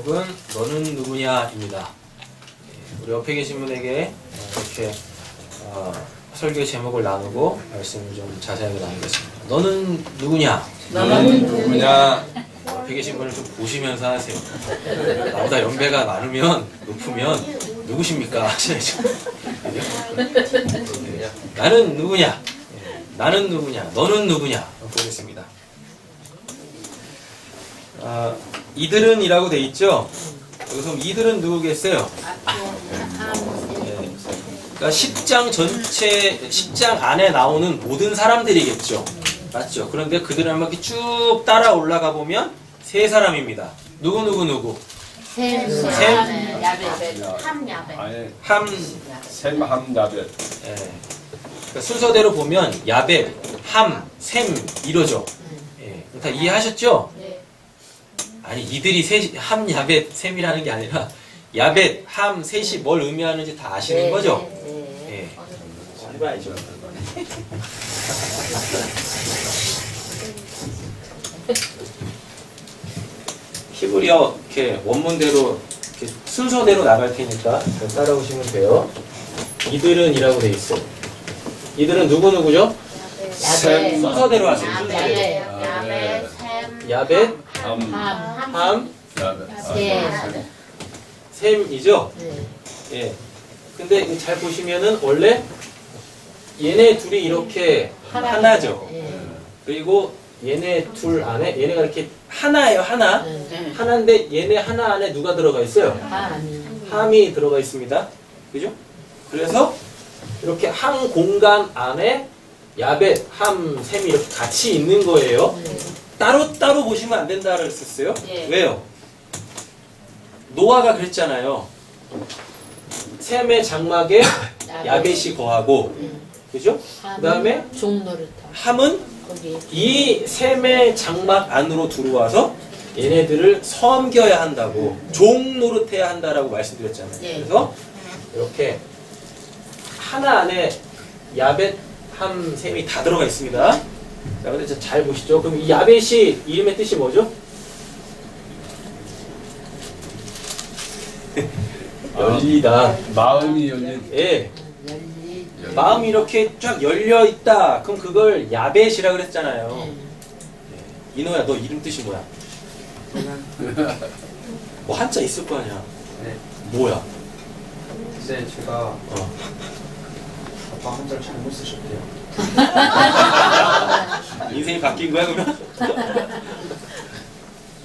제목은 너는 누구냐입니다. 우리 옆에 계신 분에게 이렇게 설교의 제목을 나누고 말씀을 좀 자세하게 나누겠습니다. 너는 누구냐? 너는 누구냐? 옆에 계신 분을 좀 보시면서 하세요. 나보다 연배가 많으면 높으면 누구십니까? 하셔야죠. 나는 누구냐? 나는 누구냐? 너는 누구냐? 보겠습니다. 이들은 이라고 돼 있죠? 여기서 이들은 누구겠어요? 그러니까 10장 전체, 10장 안에 나오는 모든 사람들이겠죠. 맞죠? 그런데 그들을 한번 이렇게 쭉 따라 올라가 보면 세 사람입니다. 누구? 셈, 셈, 야벳. 예. 그러니까 순서대로 보면 야벳, 함, 셈 이러죠. 예. 다 이해하셨죠? 네. 아니 이들이 함, 야벳, 셈이라는 게 아니라 야벳, 함, 셋이 뭘 의미하는지 다 아시는 거죠? 예. 해봐야죠. 히브리어 이렇게 원문대로 이렇게 순서대로 나갈 테니까 따라오시면 돼요. 이들은 이라고 돼 있어요. 이들은 누구죠? 셈, 순서대로 하세요. 순서대로. 야벳, 함, 셈이죠? 예. 근데 잘 보시면은 원래 얘네 둘이 이렇게 하나죠. 그리고 얘네 둘 안에 얘네가 이렇게 하나예요, 하나. 하나인데 얘네 하나 안에 누가 들어가 있어요? 함이 들어가 있습니다. 그죠? 그래서 이렇게 한 공간 안에 야벳, 함, 셈이 이렇게 같이 있는 거예요. 따로따로 보시면 안 된다 그랬었어요. 왜요? 노아가 그랬잖아요. 셈의 장막에 야벳이 거하고, 그죠? 그 다음에 함은 이 셈의 장막 안으로 들어와서 얘네들을 섬겨야 한다고, 종 노릇해야 한다라고 말씀드렸잖아요. 그래서 이렇게 하나 안에 야벳, 함, 셈이 다 들어가 있습니다. 자, 근데 잘 보시죠. 그럼 이 야벳이 이름의 뜻이 뭐죠? 열리다. 마음이 열린. 예. 마음이 이렇게 쫙 열려 있다. 그럼 그걸 야벳이라 그랬잖아요. 예. 이노야, 너 이름 뜻이 뭐야? 뭐 한자 있을 거 아니야. 네. 뭐야? 글쎄 제가 아빠 한자를 잘못 쓰셨대요. 인생이 바뀐 거야 그러면?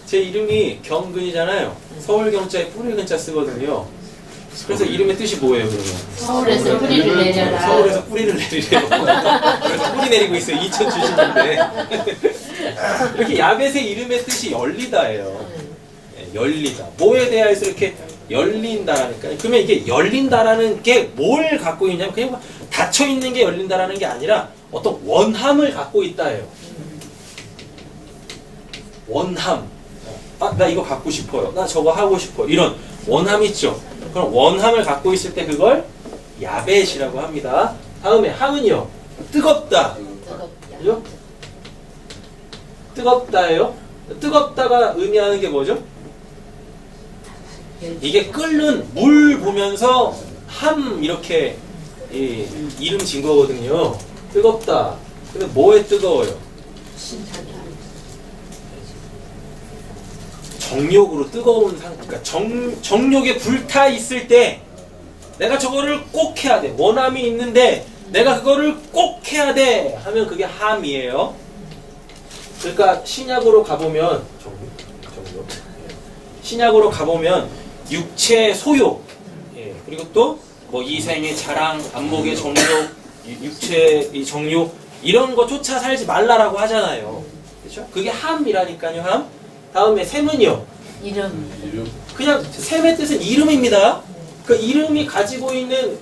제 이름이 경근이잖아요. 서울경자에 뿌리 근자 쓰거든요. 그래서 이름의 뜻이 뭐예요 그러면? 서울에서 뿌리를 내려라. 서울에서 뿌리를 내리래요. 그래서 뿌리 내리고 있어요. 이천 출신인데. 이렇게 야벳의 이름의 뜻이 열리다예요. 예, 열리다. 뭐에 대해서 이렇게 열린다라니까. 그러면 이게 열린다라는 게 뭘 갖고 있냐면 그냥 닫혀 있는 게 열린다라는 게 아니라 어떤 원함을 갖고 있다예요. 원함. 나 이거 갖고 싶어요. 나 저거 하고 싶어. 이런 원함 있죠. 그럼 원함을 갖고 있을 때 그걸 야벳이라고 합니다. 다음에 함은요. 뜨겁다. 그죠? 뜨겁다예요. 뜨겁다가 의미하는 게 뭐죠? 이게 끓는 물 보면서 함 이렇게 이름 진 거거든요. 뜨겁다. 근데 뭐에 뜨거워요? 정욕으로 뜨거운 그러니까 정욕에 불타 있을 때 내가 저거를 꼭 해야 돼. 원함이 있는데 내가 그거를 꼭 해야 돼 하면 그게 함이에요. 그러니까 신약으로 가보면 정욕. 신약으로 가보면 육체 소욕, 예, 그리고 또 뭐 이생의 자랑, 안목의 정욕, 육체의 정욕 이런 거 쫓아 살지 말라라고 하잖아요. 그렇죠? 그게 함이라니까요. 함. 다음에 셈은요. 이름. 그냥 셈의 뜻은 이름입니다. 그 이름이 가지고 있는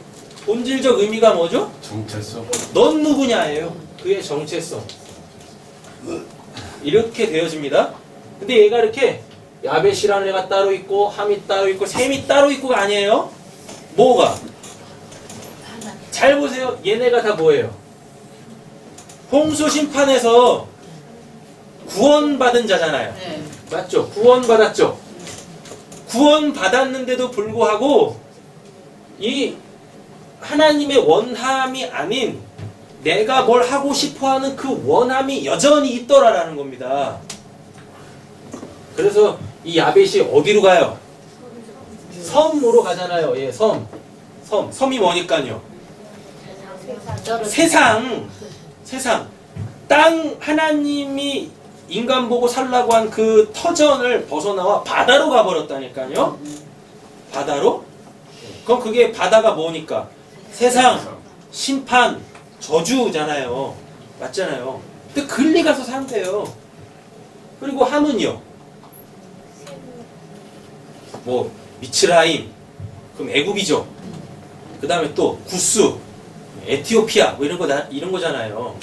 본질적 의미가 뭐죠? 정체성. 넌 누구냐예요. 그의 정체성. 이렇게 되어집니다. 근데 얘가 이렇게 야벳이라는 애가 따로 있고 함이 따로 있고 셈이 따로 있고가 아니에요. 뭐가? 잘 보세요. 얘네가 다 뭐예요? 홍수 심판에서 구원받은 자잖아요. 맞죠? 구원받았죠? 구원 받았는데도 불구하고 이 하나님의 원함이 아닌 내가 뭘 하고 싶어하는 그 원함이 여전히 있더라라는 겁니다. 그래서 이 야벳이 어디로 가요? 섬으로 가잖아요. 예, 섬이 뭐니까요? 세상. 땅 하나님이 인간 보고 살라고 한 그 터전을 벗어나와 바다로 가버렸다니까요. 바다로? 그럼 그게 바다가 뭐니까? 세상, 심판, 저주잖아요. 맞잖아요. 근데 글리 가서 산대요. 그리고 함은요? 뭐 미츠라임, 그럼 애굽이죠. 그 다음에 또 구스, 에티오피아 뭐 이런 거잖아요.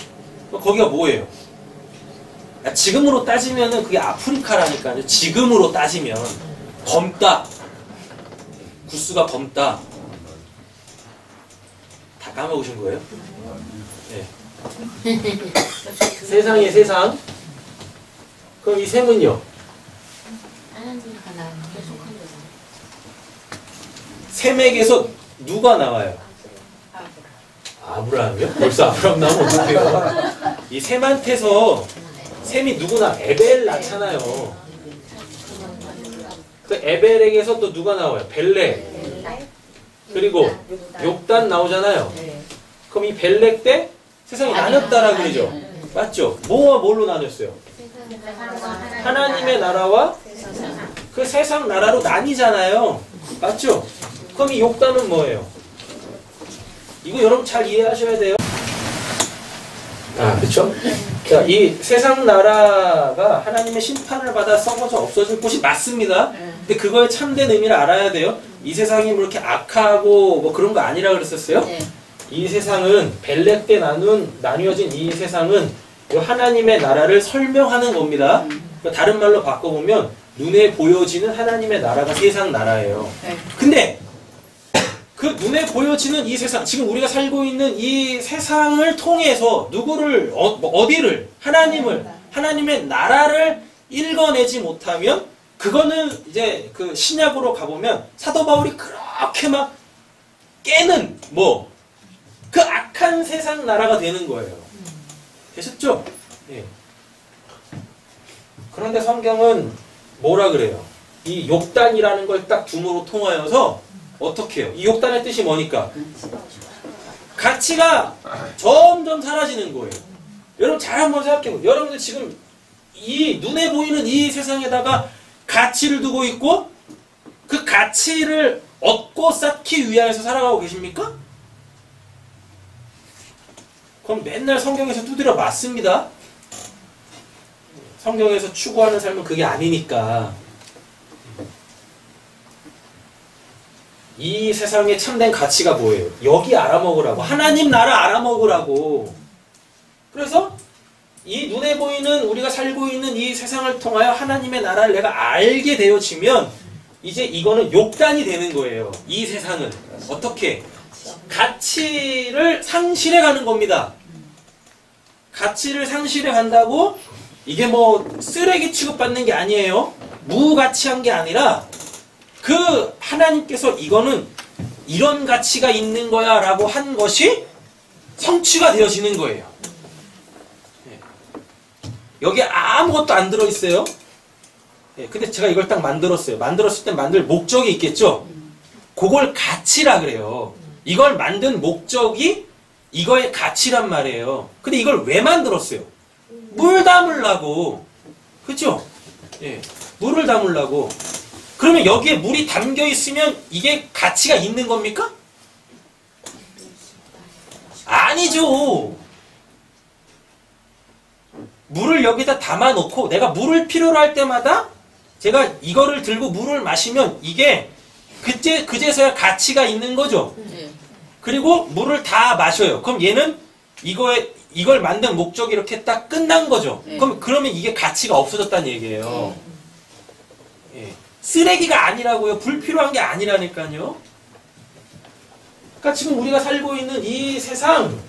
거기가 뭐예요? 지금으로 따지면은 그게 아프리카라니까요. 지금으로 따지면 검다, 구스가 검다. 다 까먹으신 거예요? 네. 세상의 세상. 그럼 이 셈은요? 셈에게서 누가 나와요? 아브라함이요? 벌써 아브라함 나오면 어떡해요? 이 셈한테서 셈이 누구나 에벨 낳잖아요. 그 에벨에게서 또 누가 나와요? 벨렉. 그리고 욕단 나오잖아요. 그럼 이 벨렉 때 세상이 나눴다라 그러죠? 맞죠? 뭐와 뭘로 나눴어요? 하나님의 나라와 그 세상 나라로 나뉘잖아요. 맞죠? 그럼 이 욕단은 뭐예요? 이거 여러분 잘 이해하셔야 돼요. 그렇죠? 자, 이 세상 나라가 하나님의 심판을 받아 썩어져 없어질 곳이 맞습니다. 근데 그거의 참된 의미를 알아야 돼요. 이 세상이 뭐 이렇게 악하고 뭐 그런 거 아니라 그랬었어요? 이 세상은 벨렉 때 나뉘어진 이 세상은 하나님의 나라를 설명하는 겁니다. 다른 말로 바꿔보면 눈에 보여지는 하나님의 나라가 세상 나라예요. 근데 그 눈에 보여지는 이 세상, 지금 우리가 살고 있는 이 세상을 통해서 누구를 어디를 하나님의 나라를 읽어내지 못하면 그거는 이제 그 신약으로 가보면 사도 바울이 그렇게 막 깨는 그 악한 세상 나라가 되는 거예요. 되셨죠? 예. 그런데 성경은 뭐라 그래요? 이 욕단이라는 걸 딱 둠으로 통하여서 어떻게 해요? 이 욕단의 뜻이 뭐니까? 가치가 점점 사라지는 거예요. 여러분 잘 한번 생각해보세요. 여러분들 지금 이 눈에 보이는 이 세상에다가 가치를 두고 있고 그 가치를 얻고 쌓기 위하여서 살아가고 계십니까? 그럼 맨날 성경에서 두드려 맞습니다. 성경에서 추구하는 삶은 그게 아니니까. 이 세상의 참된 가치가 뭐예요? 여기 알아먹으라고. 하나님 나라 알아먹으라고. 그래서 이 눈에 보이는 우리가 살고 있는 이 세상을 통하여 하나님의 나라를 내가 알게 되어지면 이제 이거는 욕단이 되는 거예요. 이 세상은. 어떻게? 가치를 상실해 가는 겁니다. 가치를 상실해 간다고 이게 뭐 쓰레기 취급받는 게 아니에요. 무가치한 게 아니라 그 하나님께서 이거는 이런 가치가 있는 거야 라고 한 것이 성취가 되어지는 거예요. 여기에 아무것도 안 들어있어요. 근데 제가 이걸 딱 만들었어요. 만들었을 때 만들 목적이 있겠죠. 그걸 가치라 그래요. 이걸 만든 목적이 이거의 가치란 말이에요. 근데 이걸 왜 만들었어요? 물 담으려고. 그죠? 예, 물을 담으려고. 그러면 여기에 물이 담겨 있으면 이게 가치가 있는 겁니까? 아니죠. 물을 여기다 담아 놓고 내가 물을 필요로 할 때마다 제가 이거를 들고 물을 마시면 이게 그제서야 가치가 있는 거죠. 그리고 물을 다 마셔요. 그럼 얘는 이걸 만든 목적이 이렇게 딱 끝난 거죠. 그러면 이게 가치가 없어졌다는 얘기예요. 예. 쓰레기가 아니라고요. 불필요한 게 아니라니까요. 그러니까 지금 우리가 살고 있는 이 세상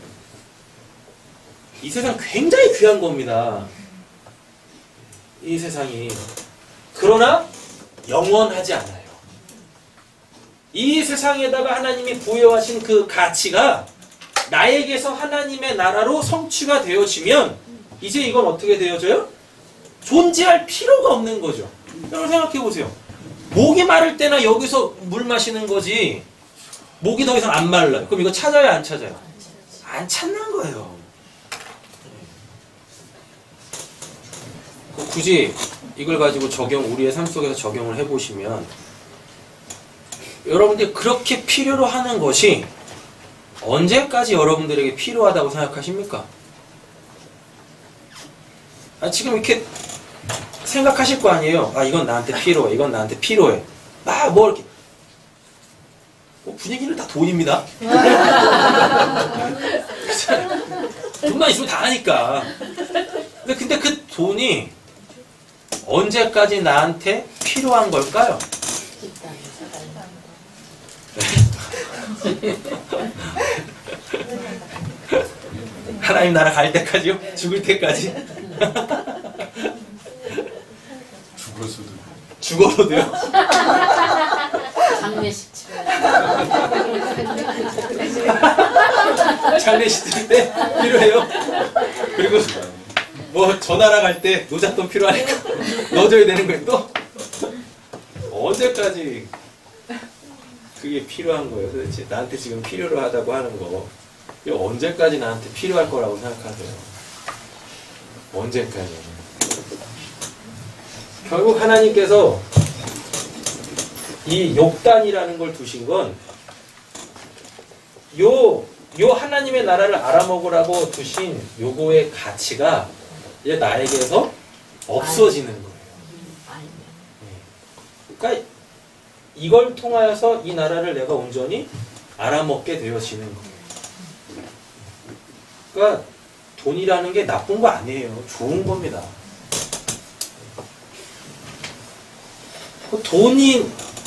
굉장히 귀한 겁니다. 이 세상이. 그러나 영원하지 않아요. 이 세상에다가 하나님이 부여하신 그 가치가 나에게서 하나님의 나라로 성취가 되어지면 이제 이건 어떻게 되어져요? 존재할 필요가 없는 거죠. 여러분 생각해 보세요. 목이 마를 때나 여기서 물 마시는 거지 목이 더 이상 안 말라요. 그럼 이거 찾아요, 안 찾아요? 안 찾는 거예요. 굳이 이걸 가지고 우리의 삶 속에서 적용을 해보시면 여러분들이 그렇게 필요로 하는 것이 언제까지 여러분들에게 필요하다고 생각하십니까? 지금 이렇게 생각하실 거 아니에요. 이건 나한테 필요해. 이건 나한테 필요해. 이렇게. 분위기는 다 돈입니다. 돈만 있으면 다 하니까. 근데 그 돈이 언제까지 나한테 필요한 걸까요? 하나님 나라 갈 때까지요? 죽을 때까지? 죽어서도요? 장례식 치러. 장례식 칠 때 필요해요? 그리고 저 나라 갈 때 노잣돈 필요하니까 넣어줘야 되는 거예요 또? 언제까지 그게 필요한 거예요 도대체? 나한테 지금 필요로 하다고 하는 거 이게 언제까지 나한테 필요할 거라고 생각하세요? 언제까지? 결국 하나님께서 이 욕단이라는 걸 두신 건 요 하나님의 나라를 알아먹으라고 두신 요거의 가치가 이제 나에게서 없어지는 거예요. 그러니까 이걸 통하여서 이 나라를 내가 온전히 알아먹게 되어지는 거예요. 그러니까 돈이라는 게 나쁜 거 아니에요. 좋은 겁니다.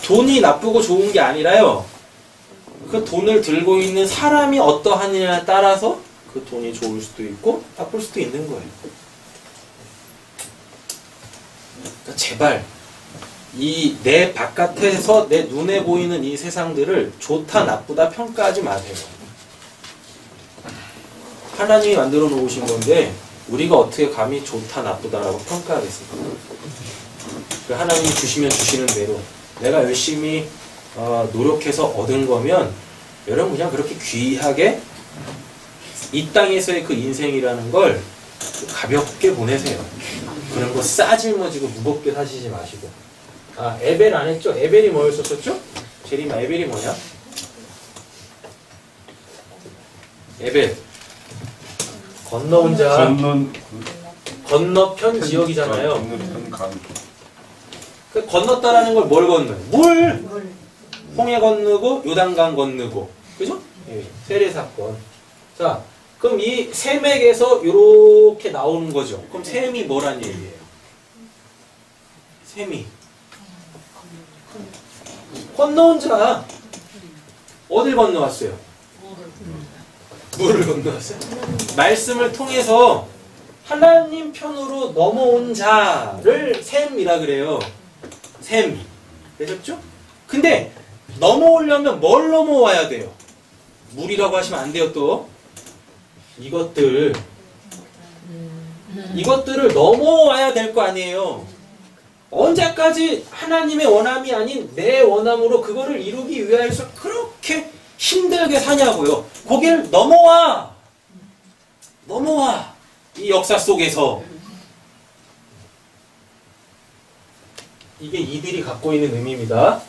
돈이 나쁘고 좋은 게 아니라요. 그 돈을 들고 있는 사람이 어떠하느냐에 따라서 그 돈이 좋을 수도 있고 나쁠 수도 있는 거예요. 그러니까 제발 이 내 바깥에서 내 눈에 보이는 이 세상들을 좋다 나쁘다 평가하지 마세요. 하나님이 만들어 놓으신 건데 우리가 어떻게 감히 좋다 나쁘다라고 평가하겠습니까? 하나님이 주시면 주시는 대로 내가 열심히 노력해서 얻은 거면 여러분 그냥 그렇게 귀하게 이 땅에서의 그 인생이라는 걸 가볍게 보내세요. 그런 거 싸질머지고 무겁게 사시지 마시고. 에벨 안 했죠? 에벨이 뭐였었죠? 제리마 에벨이 뭐냐? 에벨 건너온 자 건너편 지역이잖아요. 건너편 강. 그 건넜다라는 걸 뭘 건너요? 물! 홍해 건너고 요단강 건너고 그죠? 예, 세례 사건. 자, 그럼 이 셈에게서 이렇게 나오는 거죠. 그럼 셈이 뭐란 얘기예요? 셈이 건너온 자 어딜 건너왔어요? 물을 건너왔어요. 말씀을 통해서 하나님 편으로 넘어온 자를 셈이라 그래요. 셈. 되셨죠? 근데 넘어오려면 뭘 넘어와야 돼요? 물이라고 하시면 안 돼요 또. 이것들을 넘어와야 될 거 아니에요. 언제까지 하나님의 원함이 아닌 내 원함으로 그거를 이루기 위해서 그렇게 힘들게 사냐고요. 거길 넘어와. 이 역사 속에서. 이게 이들이 갖고 있는 의미입니다.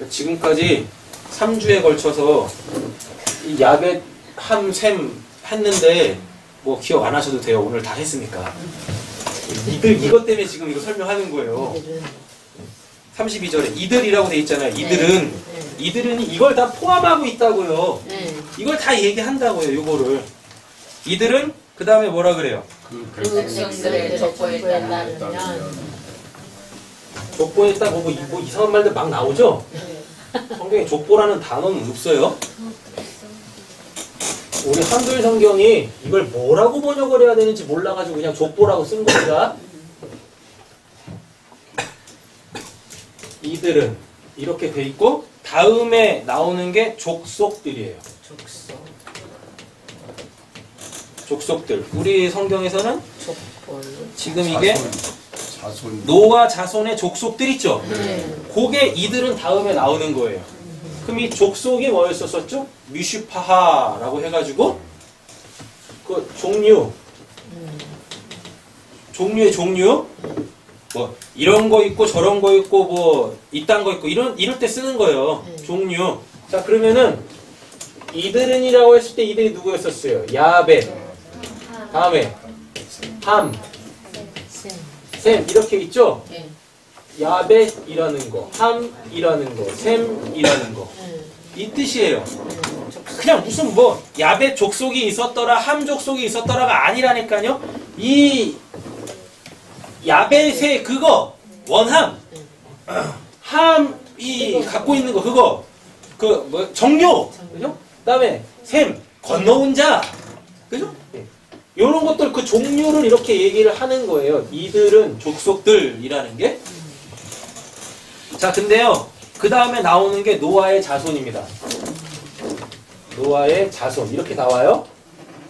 지금까지 3주에 걸쳐서 이 야벳, 함, 셈 했는데 뭐 기억 안 하셔도 돼요. 오늘 다 했으니까. 이것 때문에 지금 이거 설명하는 거예요. 32절에 이들이라고 돼 있잖아요. 이들은 이걸 다 포함하고 있다고요. 이걸 다 얘기한다고요. 요거를. 이들은 그 다음에 뭐라 그래요? 그 백성들의 족보에 따르면 족보에 딱 뭐 이상한 말들 막 나오죠? 성경에 족보라는 단어는 없어요. 우리 한글 성경이 이걸 뭐라고 번역을 해야 되는지 몰라가지고 그냥 족보라고 쓴 겁니다. 이들은 이렇게 돼 있고 다음에 나오는 게 족속들이에요. 족속들. 우리 성경에서는 지금 이게 자손. 노아 자손의 족속들 있죠? 네. 그게 이들은 다음에 나오는 거예요. 그럼 이 족속이 뭐였었죠? 미슈파하라고 해가지고 그 종류의 종류 뭐 이런 거 있고 저런 거 있고 뭐 이딴 거 있고 이럴 때 쓰는 거예요. 종류. 자 그러면은 이들은이라고 했을 때 이들이 누구였었어요? 야벳. 다음에 함, 셈 이렇게 있죠? 네. 야벳이라는 거, 함이라는 거, 셈이라는 거. 이 뜻이에요. 그냥 무슨 뭐 야벳 족속이 있었더라, 함 족속이 있었더라가 아니라니까요. 이 야벳의 그거 원함, 함이 갖고 있는 거 그거 그 뭐 정료, 그죠? 그다음에 셈 건너온 자, 그죠? 이런 것들 그 종류를 이렇게 얘기를 하는 거예요. 이들은 족속들이라는 게. 자, 근데요. 그 다음에 나오는 게 노아의 자손입니다. 노아의 자손. 이렇게 나와요.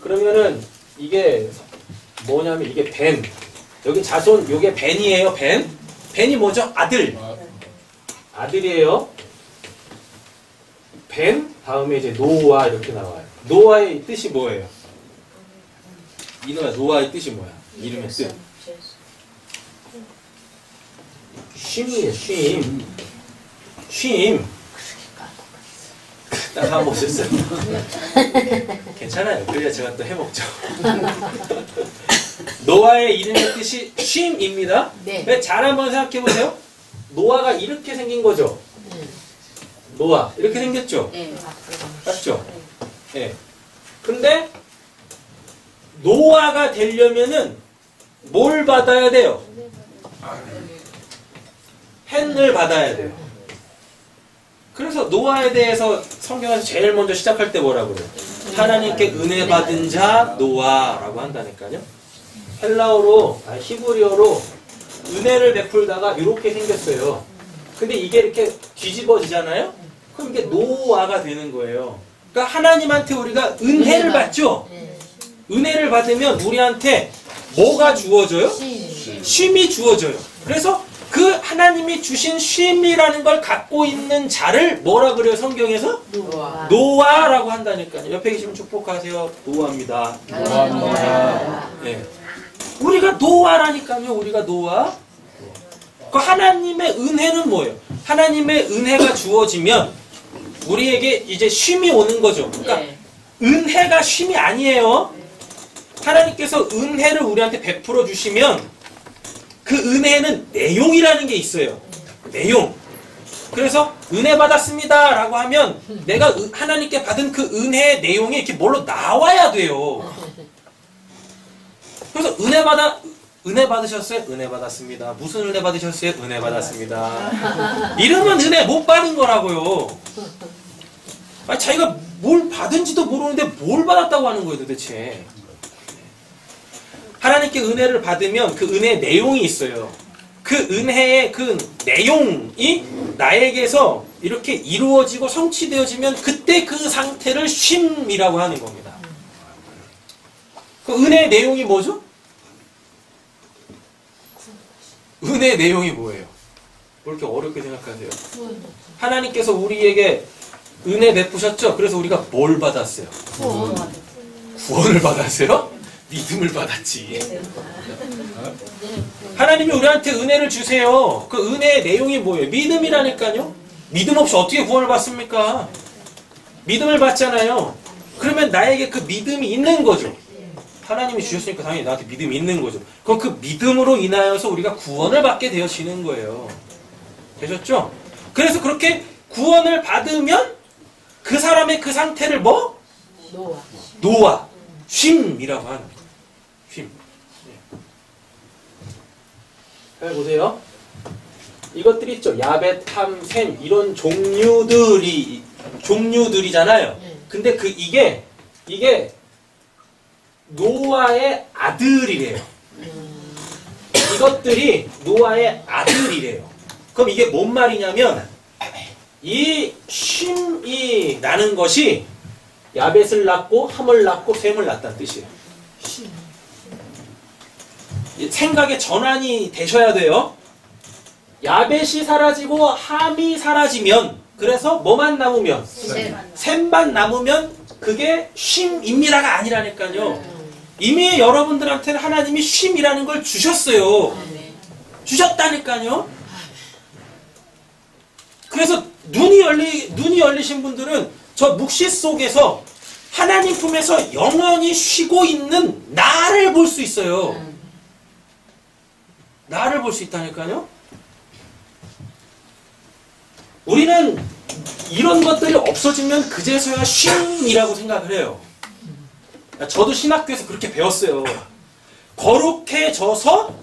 그러면은 이게 뭐냐면 이게 벤. 여기 자손, 요게 벤이에요. 벤. 벤이 뭐죠? 아들. 아들이에요. 벤. 다음에 이제 노아 이렇게 나와요. 노아의 뜻이 뭐예요? 이노야, 노아의 뜻이 뭐야? 이름의 뜻. 쉼이에요, 쉼. 쉼. 딱 한번 보셨어요? 괜찮아요. 그래야 제가 또 해먹죠. 노아의 이름의 뜻이 쉼입니다. 네. 잘 한번 생각해 보세요. 노아가 이렇게 생긴 거죠? 노아. 이렇게 생겼죠? 네. 맞죠? 예. 네. 근데 노아가 되려면은 뭘 받아야 돼요? 헨을 받아야 돼요. 그래서 노아에 대해서 성경에서 제일 먼저 시작할 때 뭐라고 그래요? 하나님께 은혜 받은 자 노아라고 한다니까요. 헬라어로, 히브리어로 은혜를 베풀다가 이렇게 생겼어요. 근데 이게 이렇게 뒤집어지잖아요? 그럼 이게 노아가 되는 거예요. 그러니까 하나님한테 우리가 은혜를 받죠? 은혜를 받으면 우리한테 뭐가 주어져요? 쉼이 주어져요. 그래서 그 하나님이 주신 쉼이라는 걸 갖고 있는 자를 뭐라 그래요? 성경에서? 노아라고 한다니까요. 옆에 계시면 축복하세요. 노아입니다. 네. 우리가 노아라니까요. 우리가 노아. 그 하나님의 은혜는 뭐예요? 하나님의 은혜가 주어지면 우리에게 이제 쉼이 오는 거죠. 그러니까 은혜가 쉼이 아니에요. 하나님께서 은혜를 우리한테 베풀어 주시면 그 은혜는 내용이라는 게 있어요. 내용. 그래서 은혜 받았습니다 라고 하면 내가 하나님께 받은 그 은혜의 내용이 이렇게 뭘로 나와야 돼요. 그래서 은혜 받으셨어요? 은혜 받았습니다. 무슨 은혜 받으셨어요? 은혜 받았습니다. 이러면 은혜 못 받은 거라고요. 아니, 자기가 뭘 받은지도 모르는데 뭘 받았다고 하는 거예요 도대체. 하나님께 은혜를 받으면 그 은혜의 내용이 있어요. 그 은혜의 그 내용이 나에게서 이렇게 이루어지고 성취되어지면 그때 그 상태를 쉼이라고 하는 겁니다. 그 은혜의 내용이 뭐죠? 은혜의 내용이 뭐예요? 뭘 이렇게 어렵게 생각하세요? 하나님께서 우리에게 은혜 베푸셨죠? 그래서 우리가 뭘 받았어요? 구원을 받았어요? 믿음을 받았지. 하나님이 우리한테 은혜를 주세요. 그 은혜의 내용이 뭐예요? 믿음이라니까요. 믿음 없이 어떻게 구원을 받습니까? 믿음을 받잖아요. 그러면 나에게 그 믿음이 있는 거죠. 하나님이 주셨으니까 당연히 나한테 믿음이 있는 거죠. 그럼 그 믿음으로 인하여서 우리가 구원을 받게 되어지는 거예요. 되셨죠? 그래서 그렇게 구원을 받으면 그 사람의 그 상태를 뭐? 노아. 쉼이라고 하는 거예요. 쉼. 잘 보세요. 이것들이 있죠. 야벳, 함, 셈 이런 종류들이잖아요. 근데 이게 노아의 아들이래요. 이것들이 노아의 아들이래요. 그럼 이게 뭔 말이냐면 이 쉼이 나는 것이 야벳을 낳고 함을 낳고 셈을 낳았다는 뜻이에요. 생각의 전환이 되셔야 돼요. 야벳이 사라지고 함이 사라지면, 그래서 뭐만 남으면, 셈만 남으면 그게 쉼입니다가 아니라니까요. 이미 여러분들한테는 하나님이 쉼이라는 걸 주셨어요. 주셨다니까요. 그래서 눈이 열리신 분들은 저 묵시 속에서 하나님 품에서 영원히 쉬고 있는 나를 볼 수 있어요. 나를 볼 수 있다니까요. 우리는 이런 것들이 없어지면 그제서야 쉼이라고 생각을 해요. 저도 신학교에서 그렇게 배웠어요. 거룩해져서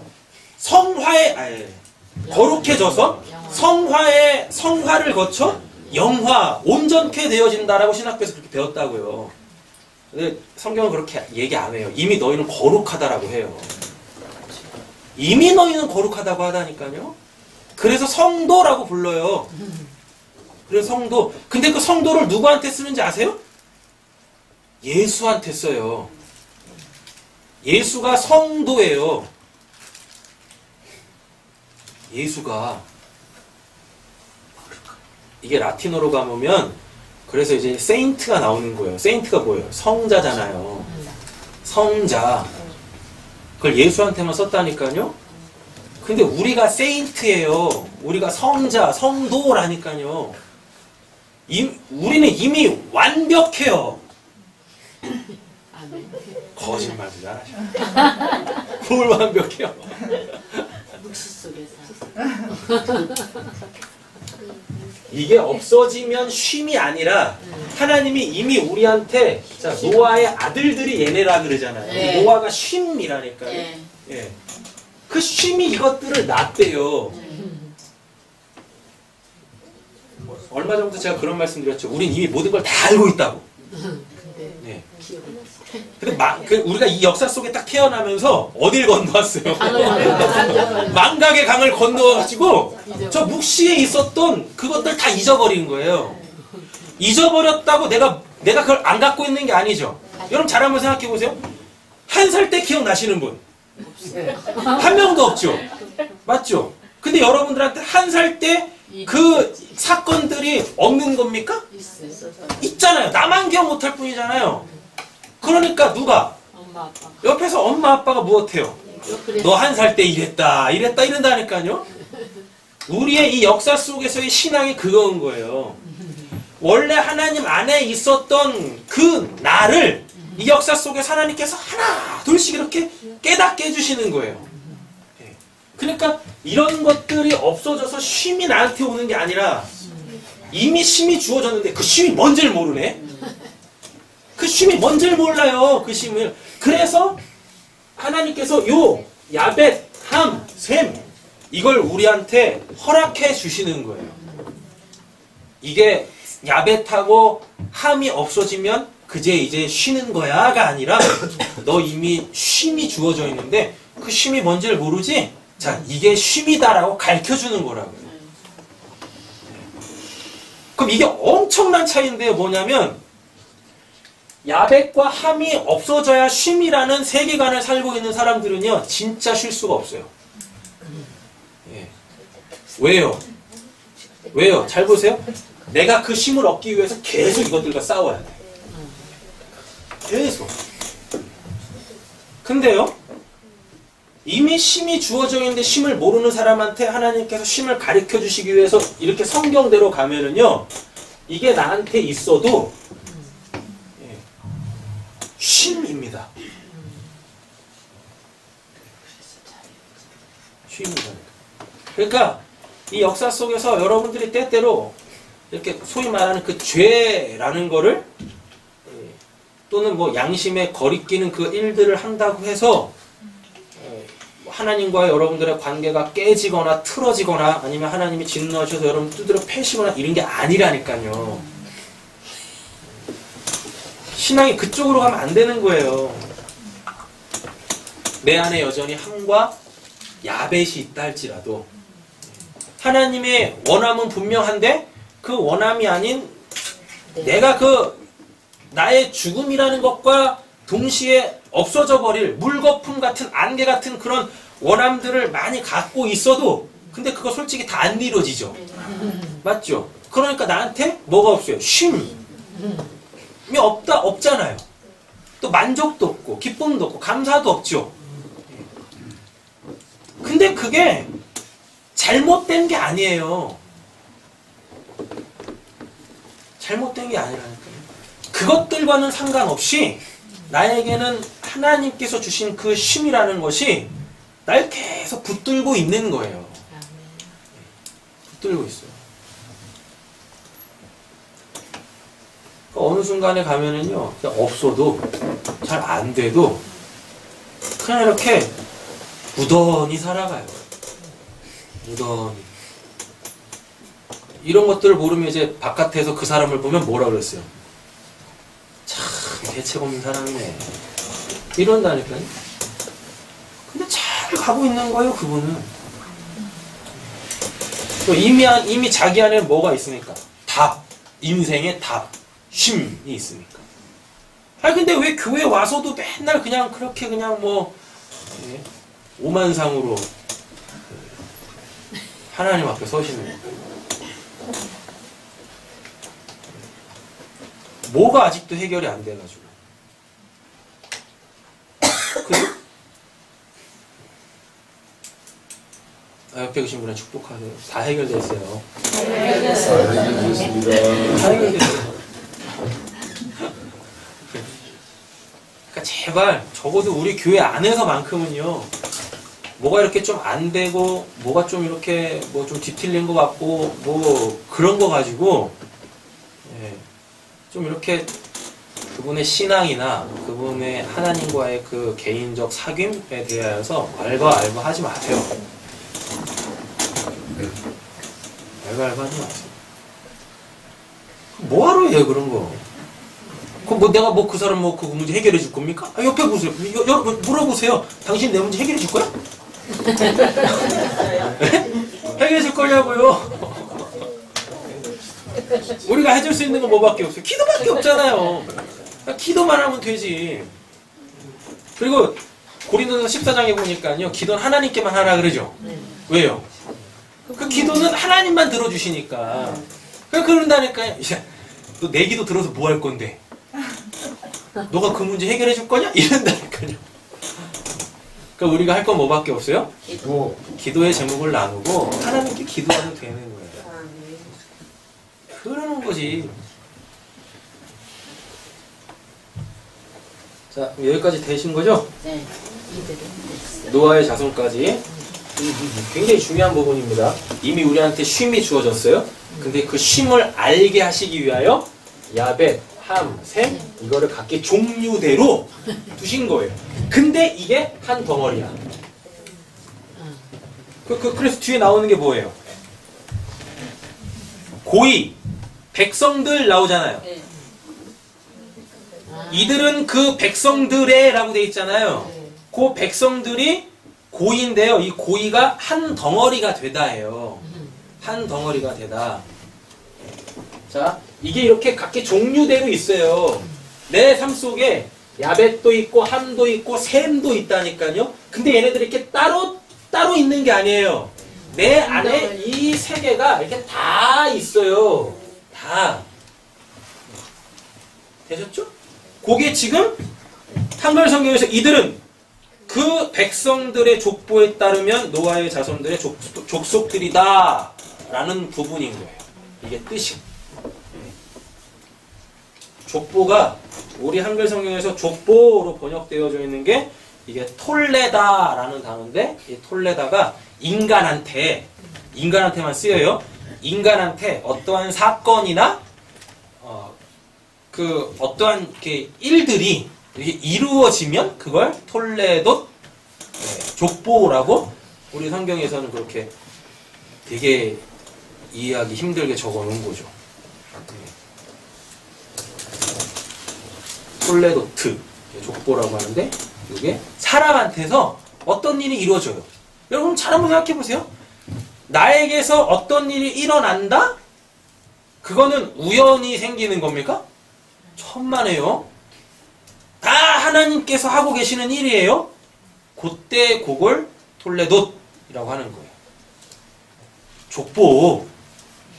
성화를 거쳐 영화, 온전케 되어진다라고 신학교에서 그렇게 배웠다고요. 근데 성경은 그렇게 얘기 안 해요. 이미 너희는 거룩하다라고 해요. 이미 너희는 거룩하다고 하다니까요. 그래서 성도라고 불러요. 그래서 성도. 근데 그 성도를 누구한테 쓰는지 아세요? 예수한테 써요. 예수가 성도예요. 예수가. 이게 라틴어로 가보면 그래서 이제 세인트가 나오는 거예요. 세인트가 뭐예요? 성자잖아요. 성자. 그걸 예수한테만 썼다니까요. 근데 우리가 세인트예요. 우리가 성자, 성도라니까요. 우리는 이미 완벽해요. 거짓말도 잘하셔. 뭘 완벽해요? 묵시 속에서. 이게 없어지면 쉼이 아니라 하나님이 이미 우리한테 자, 노아의 아들들이 얘네라 그러잖아요. 네. 노아가 쉼이라니까요. 네. 예. 그 쉼이 이것들을 놨대요. 얼마 전부터 제가 그런 말씀 드렸죠. 우린 이미 모든 걸 다 알고 있다고. 네. 근데 우리가 이 역사 속에 딱 태어나면서 어딜 건너왔어요? 망각의 강을 건너가지고 저 묵시에 있었던 그것들 다 잊어버린 거예요. 잊어버렸다고 내가 그걸 안 갖고 있는 게 아니죠. 여러분 잘 한번 생각해 보세요. 1살 때 기억나시는 분? 한 명도 없죠. 맞죠? 근데 여러분들한테 1살 때 그 사건들이 없는 겁니까? 있잖아요. 나만 기억 못할 뿐이잖아요. 그러니까 누가? 엄마 아빠. 옆에서 엄마 아빠가 무엇해요? 너 1살 때 이런다니까요. 우리의 이 역사 속에서의 신앙이 그건 거예요. 원래 하나님 안에 있었던 그 나를 이 역사 속에서 하나님께서 하나 둘씩 이렇게 깨닫게 해주시는 거예요. 그러니까 이런 것들이 없어져서 쉼이 나한테 오는 게 아니라 이미 쉼이 주어졌는데 그 쉼이 뭔지를 모르네. 그 쉼이 뭔지를 몰라요. 그 쉼을. 그래서 하나님께서 요 야벳, 함, 셈 이걸 우리한테 허락해 주시는 거예요. 이게 야벳하고 함이 없어지면 그제 이제 쉬는 거야가 아니라 너 이미 쉼이 주어져 있는데 그 쉼이 뭔지를 모르지? 자, 이게 쉼이다라고 가르쳐주는 거라고요. 그럼 이게 엄청난 차이인데요. 뭐냐면 야벳과 함이 없어져야 쉼이라는 세계관을 살고 있는 사람들은요. 진짜 쉴 수가 없어요. 예. 왜요? 왜요? 잘 보세요. 내가 그 쉼을 얻기 위해서 계속 이것들과 싸워야 돼. 계속. 근데요. 이미 쉼이 주어져 있는데 쉼을 모르는 사람한테 하나님께서 쉼을 가르쳐 주시기 위해서 이렇게 성경대로 가면은요. 이게 나한테 있어도 쉼입니다. 쉼입니다. 그러니까 이 역사 속에서 여러분들이 때때로 이렇게 소위 말하는 그 죄라는 거를 또는 뭐 양심에 거리끼는 그 일들을 한다고 해서 하나님과 여러분들의 관계가 깨지거나 틀어지거나 아니면 하나님이 진노하셔서 여러분 두드려 패시거나 이런 게 아니라니까요. 신앙이 그쪽으로 가면 안 되는 거예요. 내 안에 여전히 함과 야벳이 있다 할지라도 하나님의 원함은 분명한데 그 원함이 아닌 네. 내가 그 나의 죽음이라는 것과 동시에 없어져 버릴 물거품 같은 안개 같은 그런 원함들을 많이 갖고 있어도 근데 그거 솔직히 다 안 이루어지죠. 맞죠? 그러니까 나한테 뭐가 없어요? 쉼이 없잖아요. 또 만족도 없고 기쁨도 없고 감사도 없죠. 근데 그게 잘못된 게 아니에요. 잘못된 게 아니라니까요. 그것들과는 상관없이 나에게는 하나님께서 주신 그 쉼이라는 것이 날 계속 붙들고 있는 거예요. 붙들고 있어요. 어느 순간에 가면은요, 없어도 잘 안 돼도 그냥 이렇게 무던히 살아가요. 무던히. 이런 것들을 모르면 이제 바깥에서 그 사람을 보면 뭐라 그랬어요? 참 대책 없는 사람이네. 이런다니까요. 근데 잘 가고 있는 거예요, 그분은. 또 이미 자기 안에 뭐가 있으니까? 답. 인생의 답. 쉼이 있으니까. 아니 근데 왜 교회 와서도 맨날 그냥 그렇게 그냥 뭐 오만상으로 하나님 앞에 서시는 거예요. 뭐가 아직도 해결이 안 돼가지고. 옆에 계신 분은 축복하세요. 다 해결됐어요. 알겠습니다. 다 해결됐어요. 그러니까 제발 적어도 우리 교회 안에서만큼은요. 뭐가 이렇게 좀 안 되고 뭐가 좀 이렇게 뭐 좀 뒤틀린 것 같고 뭐 그런 거 가지고 좀 이렇게 그분의 신앙이나 그분의 하나님과의 그 개인적 사귐에 대하여서 알바 하지 마세요. 알바 하지 마세요. 뭐하러 해요 그런 거. 그럼 뭐 내가 뭐 그 사람 뭐 그 문제 해결해 줄 겁니까? 아, 옆에 보세요. 여러분 물어보세요. 당신 내 문제 해결해 줄 거야? 해결해 줄 거냐고요? 우리가 해줄 수 있는 건 뭐밖에 없어요? 기도밖에 없잖아요. 기도만 하면 되지. 그리고 고린도서 14장에 보니까요. 기도는 하나님께만 하라 그러죠. 왜요? 그 기도는 하나님만 들어주시니까. 그런다니까요. 너 내 기도 들어서 뭐 할 건데? 너가 그 문제 해결해 줄 거냐? 이런다니까요. 그러니까 우리가 할 건 뭐밖에 없어요? 기도의 제목을 나누고 하나님께 기도하면 되는 거예요. 그러는 거지. 자, 여기까지 되신 거죠? 네. 이들은 됐어요. 노아의 자손까지. 굉장히 중요한 부분입니다. 이미 우리한테 쉼이 주어졌어요. 근데 그 쉼을 알게 하시기 위하여 야벳, 함, 셈 이거를 각기 종류대로 두신 거예요. 근데 이게 한 덩어리야. 그래서 뒤에 나오는 게 뭐예요? 고이, 백성들 나오잖아요. 네. 이들은 그 백성들의 라고 돼 있잖아요. 그 백성들이 고이인데요. 이 고이가 한 덩어리가 되다예요. 한 덩어리가 되다. 자, 이게 이렇게 각기 종류대로 있어요. 내 삶 속에 야벳도 있고 함도 있고 셈도 있다니까요. 근데 얘네들이 이렇게 따로 있는 게 아니에요. 내 안에 이 세 개가 이렇게 다 있어요. 다. 되셨죠? 그게 지금 한글 성경에서 이들은 그 백성들의 족보에 따르면 노아의 자손들의 족속들이다 라는 부분인 거예요. 이게 뜻이. 족보가 우리 한글 성경에서 족보로 번역되어져 있는 게 이게 톨레다 라는 단어인데 이 톨레다가 인간한테만 쓰여요. 인간한테 어떠한 사건이나 그 어떠한 이렇게 일들이 이렇게 이루어지면 그걸 톨레도 족보라고 우리 성경에서는 그렇게 되게 이해하기 힘들게 적어 놓은 거죠. 톨레도트 족보라고 하는데 이게 사람한테서 어떤 일이 이루어져요. 여러분 잘 한번 생각해 보세요. 나에게서 어떤 일이 일어난다? 그거는 우연히 생기는 겁니까? 천만에요. 다 하나님께서 하고 계시는 일이에요. 그때 그걸 톨레돗이라고 하는 거예요. 족보.